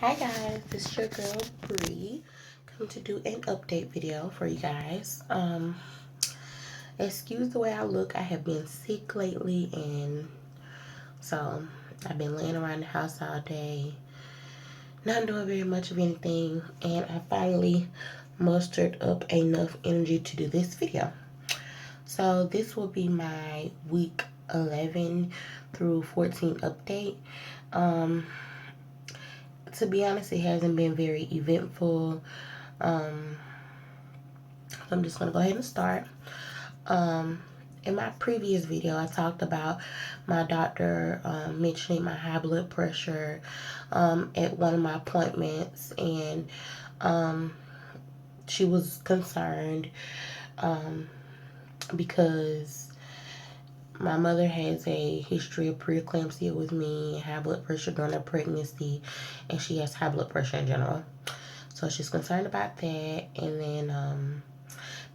Hi guys, this is your girl Bree. Come to do an update video for you guys. Excuse the way I look. I have been sick lately, and so I've been laying around the house all day, not doing very much of anything, and I finally mustered up enough energy to do this video. So this will be my week 11 through 14 update. Um, to be honest, it hasn't been very eventful. Um, I'm just gonna go ahead and start. In my previous video, I talked about my doctor mentioning my high blood pressure at one of my appointments, and she was concerned because my mother has a history of preeclampsia with me, high blood pressure during her pregnancy, and she has high blood pressure in general. So she's concerned about that, and then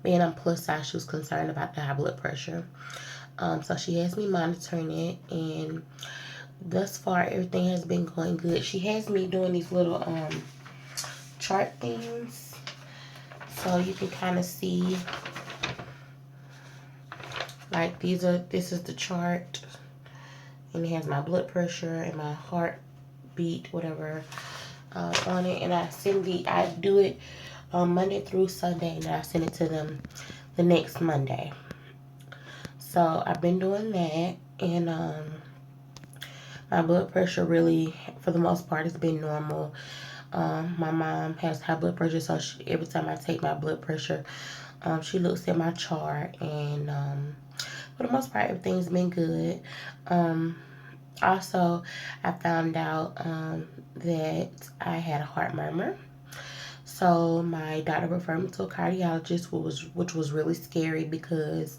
being on plus size, she was concerned about the high blood pressure. So she has me monitoring it, and thus far everything has been going good. She has me doing these little chart things, so you can kind of see, like this is the chart, and it has my blood pressure and my heartbeat, whatever, on it. And I do it Monday through Sunday, and I send it to them the next Monday. So I've been doing that, and my blood pressure really, for the most part, has been normal. My mom has high blood pressure, so every time I take my blood pressure, she looks at my chart, and for the most part, everything's been good. Also, I found out that I had a heart murmur. So my doctor referred me to a cardiologist, which was really scary because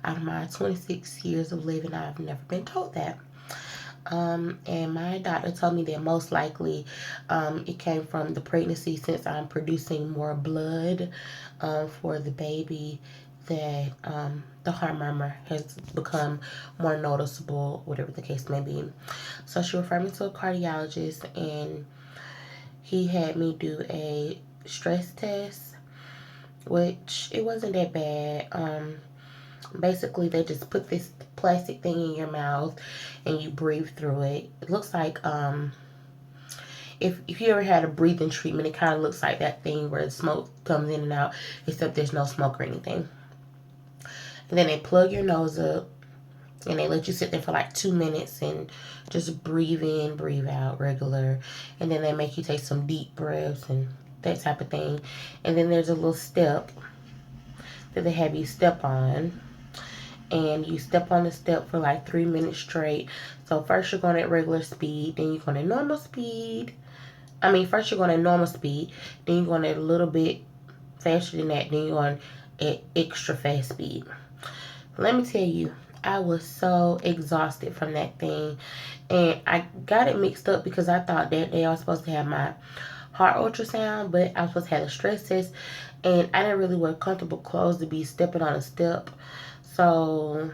out of my 26 years of living, I've never been told that. And my doctor told me that most likely it came from the pregnancy, since I'm producing more blood for the baby, that the heart murmur has become more noticeable, whatever the case may be. So she referred me to a cardiologist, and he had me do a stress test, which it wasn't that bad. Basically, they just put this plastic thing in your mouth and you breathe through it. It looks like if you ever had a breathing treatment, it kind of looks like that thing where the smoke comes in and out, except there's no smoke or anything. And then they plug your nose up, and they let you sit there for like 2 minutes and just breathe in, breathe out regular. And then they make you take some deep breaths and that type of thing. And then there's a little step that they have you step on, and you step on the step for like 3 minutes straight. So first you're going at regular speed, then you're going at normal speed. First you're going at normal speed, then you're going at a little bit faster than that, then you're going at extra fast speed. Let me tell you, I was so exhausted from that thing, and I got it mixed up because I thought that day I was supposed to have my heart ultrasound, but I was supposed to have a stress test, and I didn't really wear comfortable clothes to be stepping on a step. So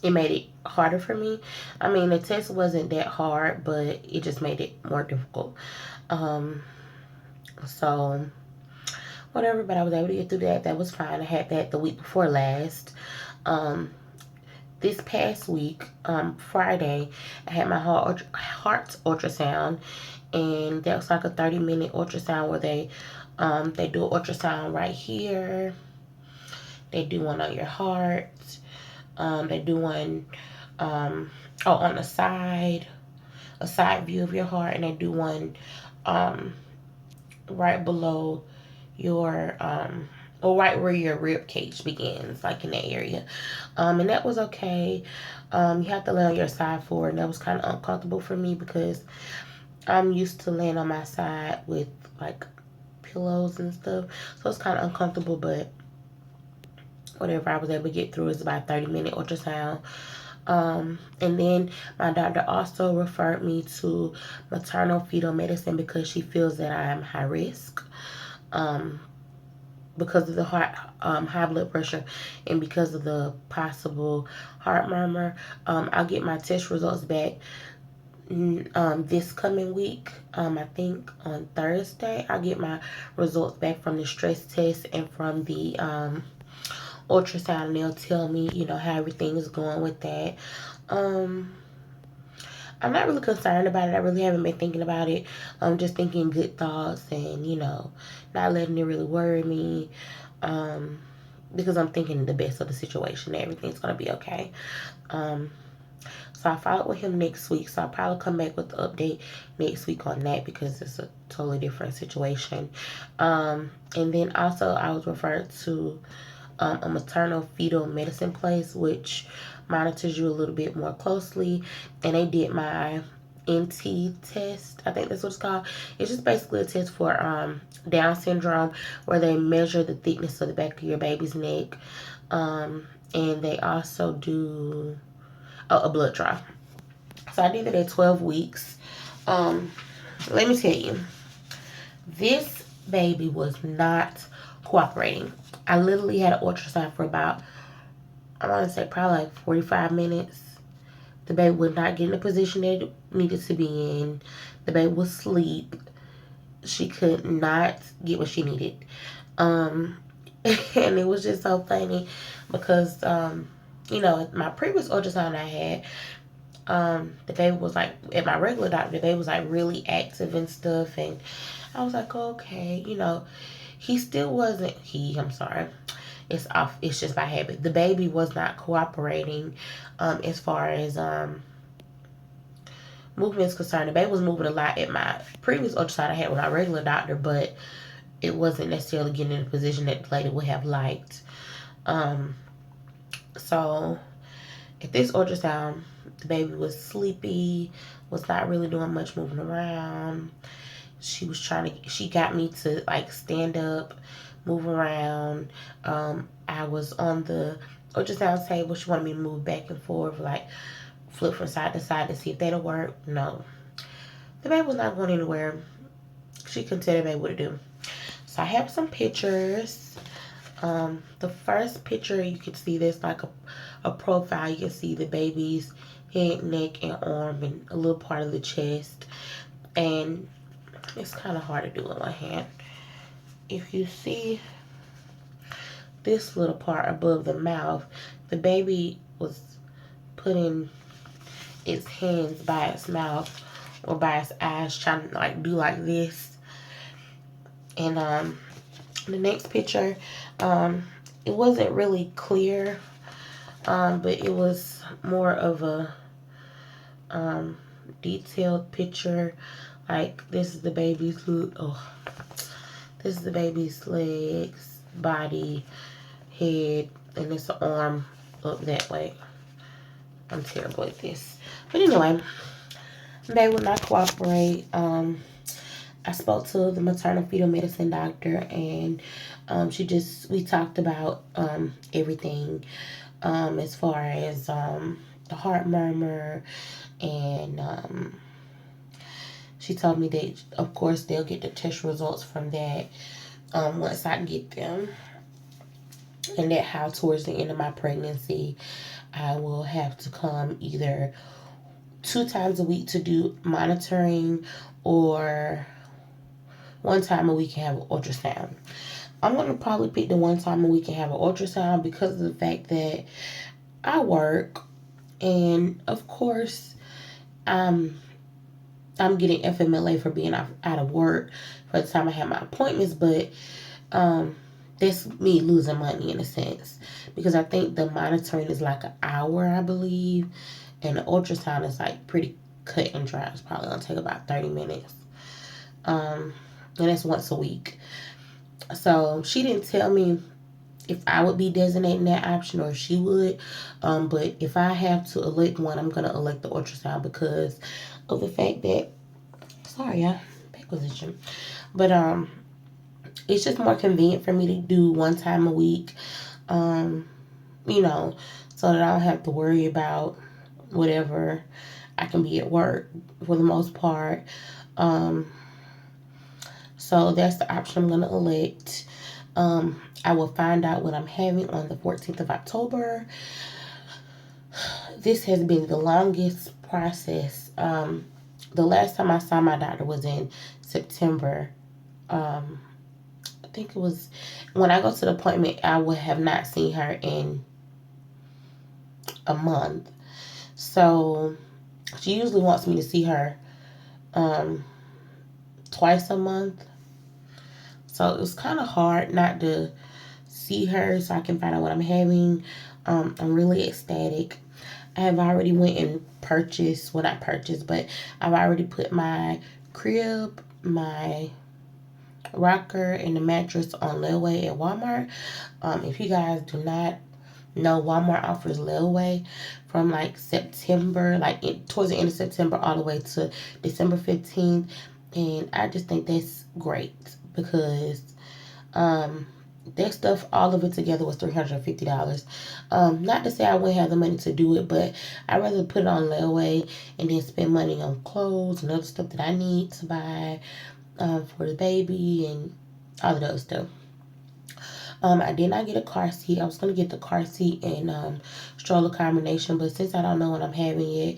it made it harder for me. The test wasn't that hard, but it just made it more difficult. So whatever, but I was able to get through that. That was fine. I had that the week before last. This past week, Friday, I had my heart ultrasound, and that was like a 30-minute ultrasound where they do an ultrasound right here. They do one on your heart. They do one on the side, a side view of your heart, and they do one right below your or right where your rib cage begins, like in that area. And that was okay. You have to lay on your side for it, and that was kind of uncomfortable for me because I'm used to laying on my side with like pillows and stuff, so it's kind of uncomfortable, but whatever, I was able to get through. It's about a 30-minute ultrasound. And then my doctor also referred me to maternal fetal medicine because she feels that I am high risk because of the high blood pressure, and because of the possible heart murmur. I'll get my test results back this coming week. I think on Thursday I'll get my results back from the stress test and from the ultrasound, and they'll tell me, you know, how everything is going with that. Um, I'm not really concerned about it. I really haven't been thinking about it. I'm just thinking good thoughts and, you know, not letting it really worry me. Um, because I'm thinking the best of the situation. Everything's gonna be okay. Um, so I followed with him next week. So I'll probably come back with the update next week on that because it's a totally different situation. And then also I was referred to a maternal fetal medicine place, which monitors you a little bit more closely. And they did my NT test. I think that's what it's called. It's just basically a test for Down syndrome, where they measure the thickness of the back of your baby's neck. And they also do a blood draw. So I did it at 12 weeks. Let me tell you, this baby was not cooperating. I literally had an ultrasound for about, I want to say probably like 45 minutes. The baby would not get in the position that it needed to be in. The baby would sleep. She could not get what she needed. And it was just so funny because, you know, my previous ultrasound I had, the baby was like, at my regular doctor, the baby was like really active and stuff. And I was like, okay, you know, he still wasn't, I'm sorry. It's off. It's just by habit. The baby was not cooperating, as far as, movement is concerned. The baby was moving a lot at my previous ultrasound I had with my regular doctor, but it wasn't necessarily getting in a position that the lady would have liked. So at this ultrasound, the baby was sleepy, was not really doing much moving around. She got me to like stand up, move around. I was on the ultrasound table. She wanted me to move back and forth, like flip from side to side to see if that'll work. No. The baby was not going anywhere. She couldn't tell the baby what to do. So I have some pictures. The first picture, you can see there's like a profile. You can see the baby's head, neck, and arm, and a little part of the chest. And it's kind of hard to do in one hand. If you see this little part above the mouth, the baby was putting its hands by its mouth or by its eyes, trying to like do like this. And the next picture, it wasn't really clear, but it was more of a detailed picture. Like this is the baby's this is the baby's legs, body, head, and it's the arm up that way. I'm terrible at this, but anyway, they would not cooperate. I spoke to the maternal fetal medicine doctor, and we talked about everything, as far as the heart murmur, and she told me that, of course, they'll get the test results from that once I get them, and that how towards the end of my pregnancy, I will have to come either 2 times a week to do monitoring, or 1 time a week and have an ultrasound. I'm going to probably pick the 1 time a week and have an ultrasound because of the fact that I work, and of course, I'm getting FMLA for being out of work for the time I have my appointments, but that's me losing money in a sense, because I think the monitoring is like an hour, I believe, and the ultrasound is like pretty cut and dry. It's probably going to take about 30 minutes. And that's once a week. So she didn't tell me if I would be designating that option or if she would. But if I have to elect one, I'm going to elect the ultrasound because of the fact that, sorry, yeah, back position. But it's just more convenient for me to do 1 time a week, you know, so that I don't have to worry about whatever. I can be at work for the most part. So that's the option I'm going to elect. I will find out what I'm having on the 14th of October. This has been the longest process. the last time I saw my doctor was in September. I think it was when I go to the appointment, I would have not seen her in a month. So she usually wants me to see her um, twice a month. So it's kind of hard not to see her so I can find out what I'm having. I'm really ecstatic. I have already went and purchased, well not purchased, but I've already put my crib, my rocker, and the mattress on layaway at Walmart. If you guys do not know, Walmart offers layaway from like September, towards the end of September all the way to December 15th. And I just think that's great because that stuff, all of it together was $350. Not to say I wouldn't have the money to do it, but I'd rather put it on layaway and then spend money on clothes and other stuff that I need to buy for the baby and all of those stuff. I did not get a car seat. I was going to get the car seat and stroller combination, but since I don't know what I'm having yet,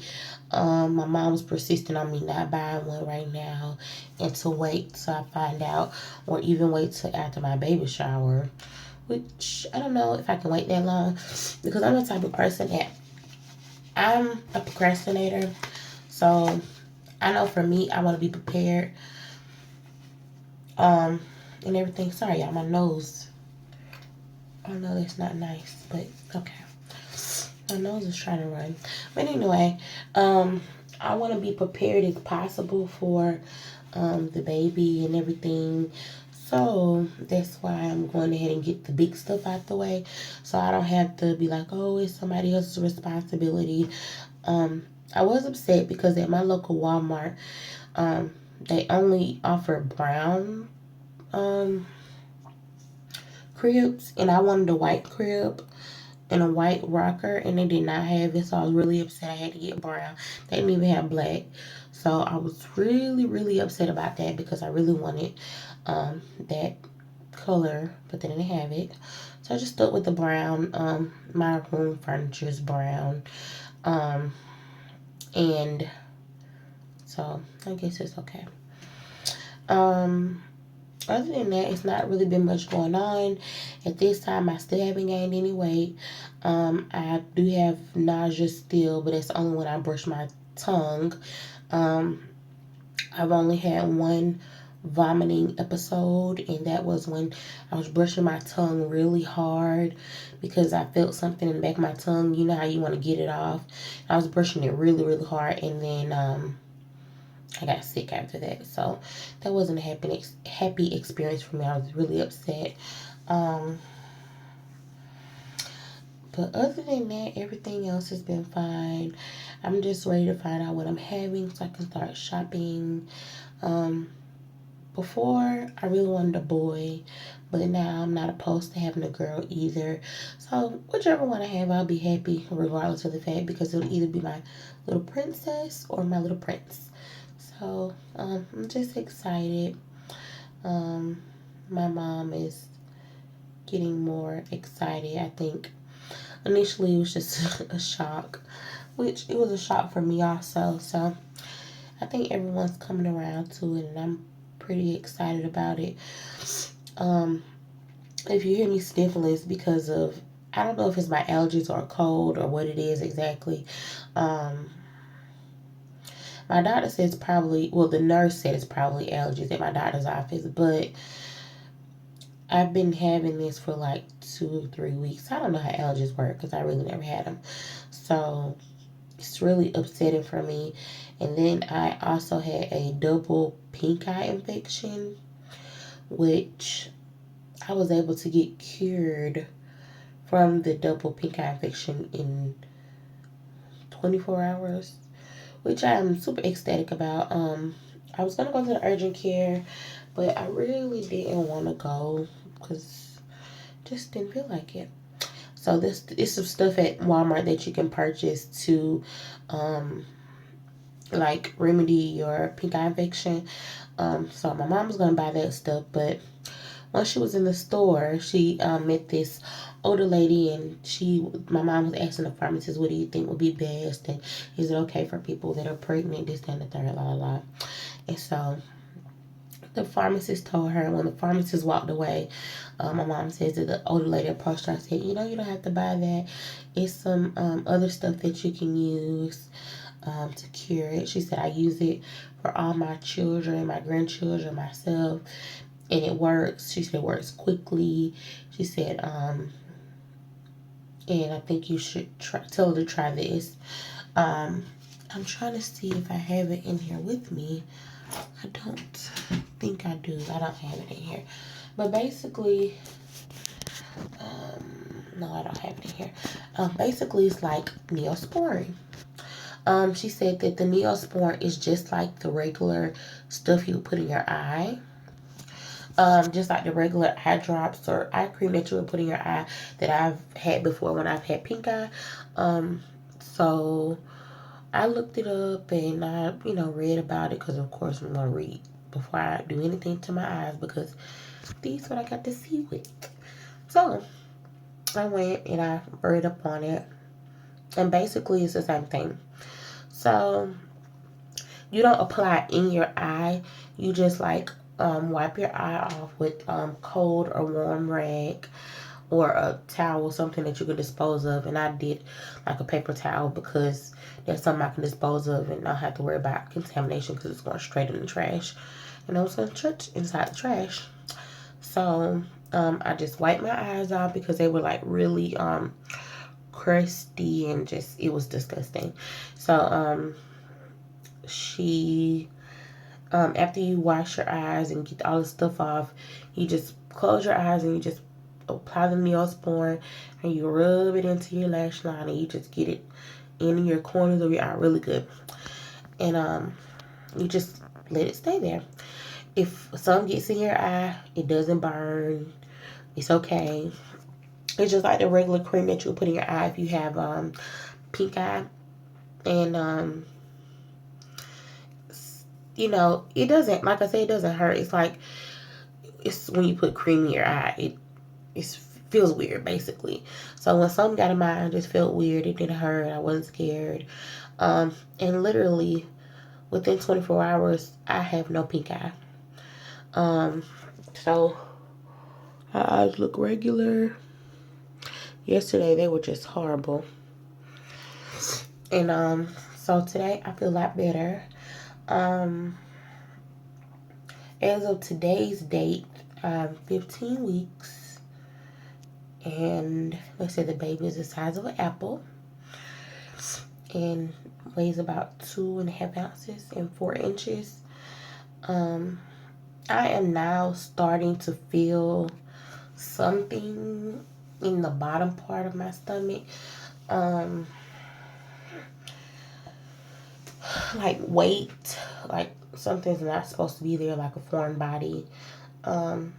my mom was persistent on me not buying one right now and to wait till I find out, or even wait till after my baby shower, which I don't know if I can wait that long because I'm the type of person that I'm a procrastinator. So I know for me, I want to be prepared and everything. Sorry, y'all, my nose. I know that's not nice, but okay. My nose is trying to run. But anyway, I want to be prepared as possible for the baby and everything. So that's why I'm going ahead and get the big stuff out the way. So I don't have to be like, oh, it's somebody else's responsibility. I was upset because at my local Walmart, they only offer brown cribs, and I wanted a white crib and a white rocker, and they did not have it, so I was really upset. I had to get brown. They didn't even have black, so I was really, really upset about that because I really wanted that color, but they didn't have it. So I just stuck with the brown. My room furniture is brown, and so I guess it's okay. Other than that, it's not really been much going on. At this time, I still haven't gained any weight. I do have nausea still, but it's only when I brush my tongue. I've only had one vomiting episode, and that was when I was brushing my tongue really hard because I felt something in the back of my tongue. You know how you want to get it off. I was brushing it really, really hard, and then I got sick after that. So that wasn't a happy experience for me. I was really upset. But other than that, everything else has been fine. I'm just ready to find out what I'm having so I can start shopping. Before, I really wanted a boy, but now I'm not opposed to having a girl either. So whichever one I have, I'll be happy regardless of the fact, because it'll either be my little princess or my little prince. So I'm just excited. My mom is getting more excited. I think initially it was just a shock, which it was a shock for me also. So I think everyone's coming around to it, and I'm pretty excited about it. If you hear me sniffling, it's because of, I don't know if it's my allergies or a cold or what it is exactly. My doctor says probably, well, the nurse said it's probably allergies at my doctor's office, but I've been having this for like 2 or 3 weeks. I don't know how allergies work because I really never had them. So it's really upsetting for me. And then I also had a double pink eye infection, which I was able to get cured from the double pink eye infection in 24 hours, which I am super ecstatic about. I was going to go to the urgent care, but I really didn't want to go because just didn't feel like it. So this is some stuff at Walmart that you can purchase to like remedy your pink eye infection. So my mom's gonna buy that stuff, but once she was in the store, she met this older lady, and my mom was asking the pharmacist, what do you think would be best, and is it okay for people that are pregnant, this, that, and the third, la, la, la. And so the pharmacist told her, when the pharmacist walked away, my mom says that the older lady approached her and said, you don't have to buy that. It's some other stuff that you can use to cure it. She said, I use it for all my children, my grandchildren, myself, and it works. She said it works quickly. She said, and I think you should tell her to try this. I'm trying to see if I have it in here with me. I don't think I do. I don't have it in here. But basically, no, I don't have it in here. Basically, it's like Neosporin. She said that the Neosporin is just like the regular stuff you put in your eye. Just like the regular eye drops or eye cream that you would put in your eye that I've had before when I've had pink eye. So I looked it up and I, read about it because, of course, I'm going to read before I do anything to my eyes because these what I got to see with. So I went and I read up on it. And basically, it's the same thing. So you don't apply it in your eye. You just wipe your eye off with cold or warm rag or a towel, something that you can dispose of. And I did like a paper towel because that's something I can dispose of and not have to worry about contamination because it's going straight in the trash. And it's going inside the trash. So I just wiped my eyes off because they were like really crusty and just, it was disgusting. So she after you wash your eyes and get all the stuff off, you just close your eyes and you just apply the Neosporin and you rub it into your lash line and you just get it in your corners of your eye really good. And you just let it stay there. If some gets in your eye, it doesn't burn. It's okay. It's just like the regular cream that you would put in your eye if you have pink eye. And it doesn't, like I said, it doesn't hurt. It's like, it's when you put cream in your eye, it feels weird, basically. So when something got in my eye, it just felt weird. It didn't hurt. I wasn't scared. And literally, within 24 hours, I have no pink eye. So my eyes look regular. Yesterday, they were just horrible. And so today, I feel a lot better. As of today's date, I'm 15 weeks, and let's say the baby is the size of an apple, and weighs about 2.5 ounces and 4 inches. I am now starting to feel something in the bottom part of my stomach. Like weight, like something's not supposed to be there, like a foreign body. And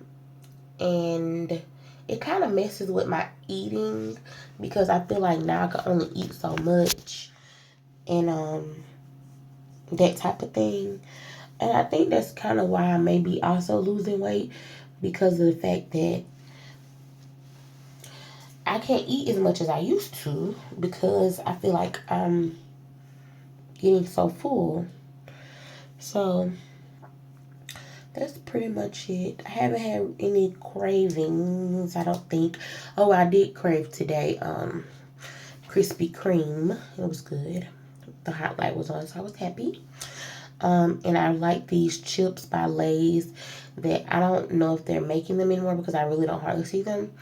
it kind of messes with my eating because I feel like now I can only eat so much and that type of thing. And I think that's kind of why I may be also losing weight because of the fact that I can't eat as much as I used to because I feel like I'm getting so full. So that's pretty much it. I haven't had any cravings, I don't think. Oh, I did crave today Krispy Kreme. It was good. The hot light was on, so I was happy. And I like these chips by Lay's that I don't know if they're making them anymore because I really don't hardly see them.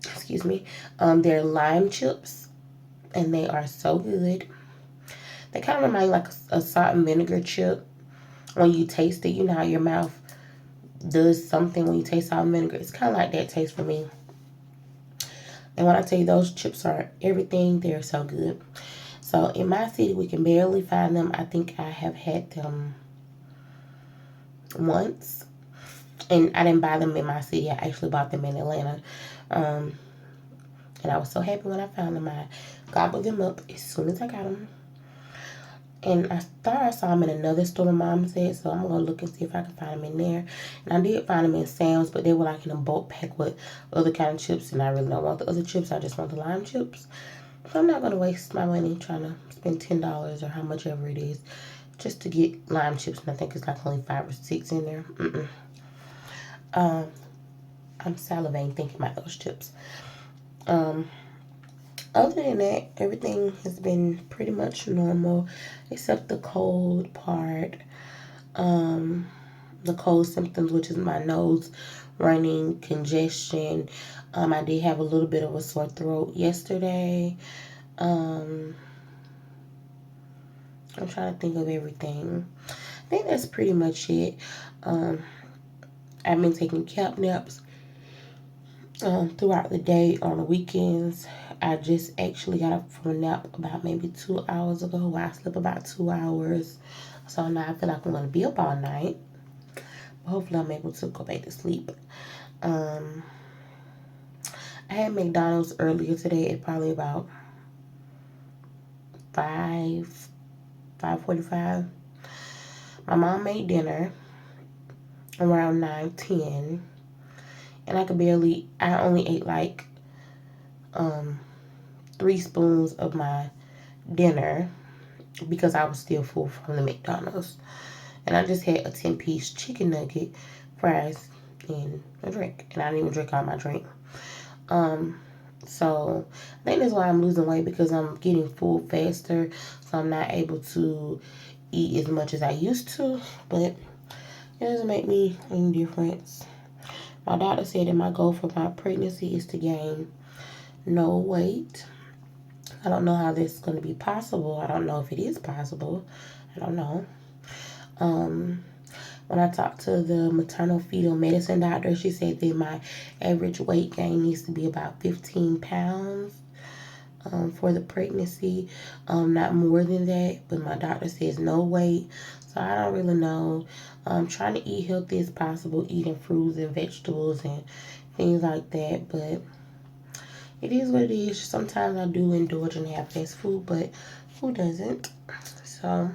Excuse me. They're lime chips and they are so good. They kind of remind me like a salt and vinegar chip. When you taste it, you know how your mouth does something when you taste salt and vinegar. It's kind of like that taste for me. And when I tell you those chips are everything, they're so good. So in my city, we can barely find them. I think I have had them once. And I didn't buy them in my city. I actually bought them in Atlanta. And I was so happy when I found them. I gobbled them up as soon as I got them. And I thought I saw them in another store my mom said, so I'm going to look and see if I can find them in there. And I did find them in Sam's, but they were like in a bulk pack with other kind of chips, and I really don't want the other chips. I just want the lime chips. So I'm not going to waste my money trying to spend $10 or how much ever it is just to get lime chips, and I think it's like only 5 or 6 in there. I'm salivating thinking about those chips. Other than that, everything has been pretty much normal except the cold part. The cold symptoms, which is my nose running, congestion. I did have a little bit of a sore throat yesterday. I'm trying to think of everything. I think that's pretty much it. I've been taking cap naps throughout the day on the weekends. I just actually got up from a nap about maybe 2 hours ago. I slept about 2 hours. So now I feel like I'm going to be up all night. But hopefully I'm able to go back to sleep. I had McDonald's earlier today at probably about 5:45. My mom made dinner around 9:10. And I only ate like 3 spoons of my dinner because I was still full from the McDonald's. And I just had a 10-piece chicken nugget, fries, and a drink. And I didn't even drink all my drink. So I think that's why I'm losing weight, because I'm getting full faster. So I'm not able to eat as much as I used to. But it doesn't make me any difference. My doctor said that my goal for my pregnancy is to gain no weight. I don't know how this is going to be possible. I don't know if it is possible. I don't know. When I talked to the maternal fetal medicine doctor, she said that my average weight gain needs to be about 15 pounds for the pregnancy. Not more than that, but my doctor says no weight. So I don't really know. I'm trying to eat healthy as possible, eating fruits and vegetables and things like that, but it is what it is. Sometimes I do indulge and have fast food, but who doesn't? So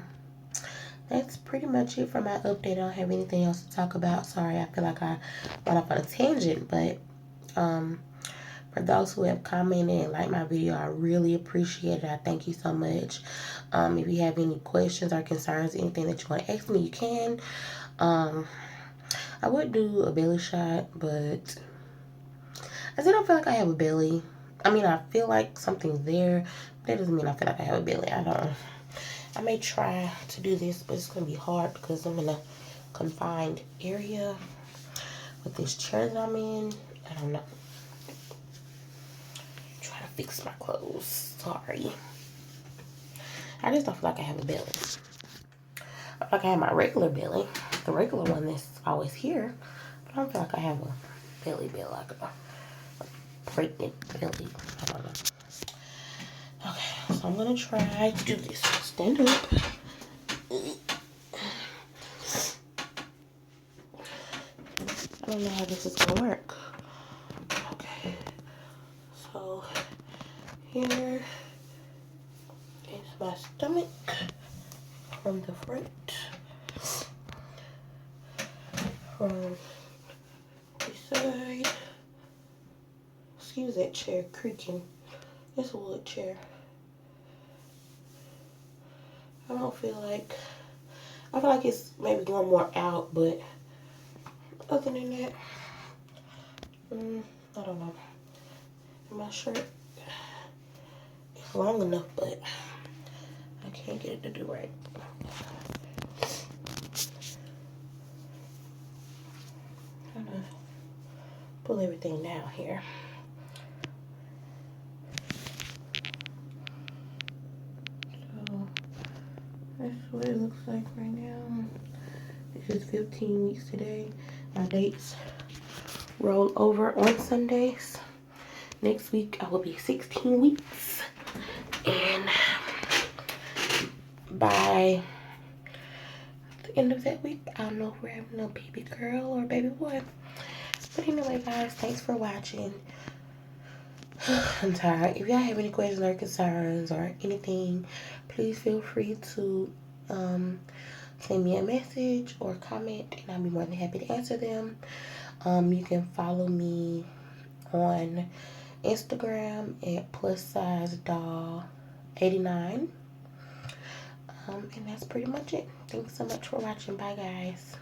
that's pretty much it for my update. I don't have anything else to talk about. Sorry, I feel like I went off on a tangent, but for those who have commented and liked my video, I really appreciate it. I thank you so much. If you have any questions or concerns, anything that you want to ask me, you can. I would do a belly shot, but I still don't feel like I have a belly. I mean, I feel like something's there, but that doesn't mean I feel like I have a belly. I don't know. I may try to do this, but it's going to be hard because I'm in a confined area with this chair that I'm in. I don't know. Try to fix my clothes. Sorry. I just don't feel like I have a belly. I feel like I have my regular belly, the regular one that's always here. But I don't feel like I have a belly, like a pregnant belly. I don't know. Okay, so I'm gonna try to do this. Stand up. I don't know how this is gonna work. Okay, so here is my stomach from the front. From this side. Excuse that chair creaking. It's a wood chair. I feel like it's maybe going more out, but other than that, I don't know. My shirt is long enough, but I can't get it to do right. I'm gonna pull everything down here. That's what it looks like right now. This is 15 weeks today. My dates roll over on Sundays. Next week I will be 16 weeks. And by the end of that week, I don't know if we're having a baby girl or baby boy. But anyway, guys, thanks for watching. I'm tired. If y'all have any questions or concerns or anything, please feel free to send me a message or comment, and I'll be more than happy to answer them. You can follow me on Instagram at plus size doll 89. And that's pretty much it. Thanks so much for watching. Bye, guys.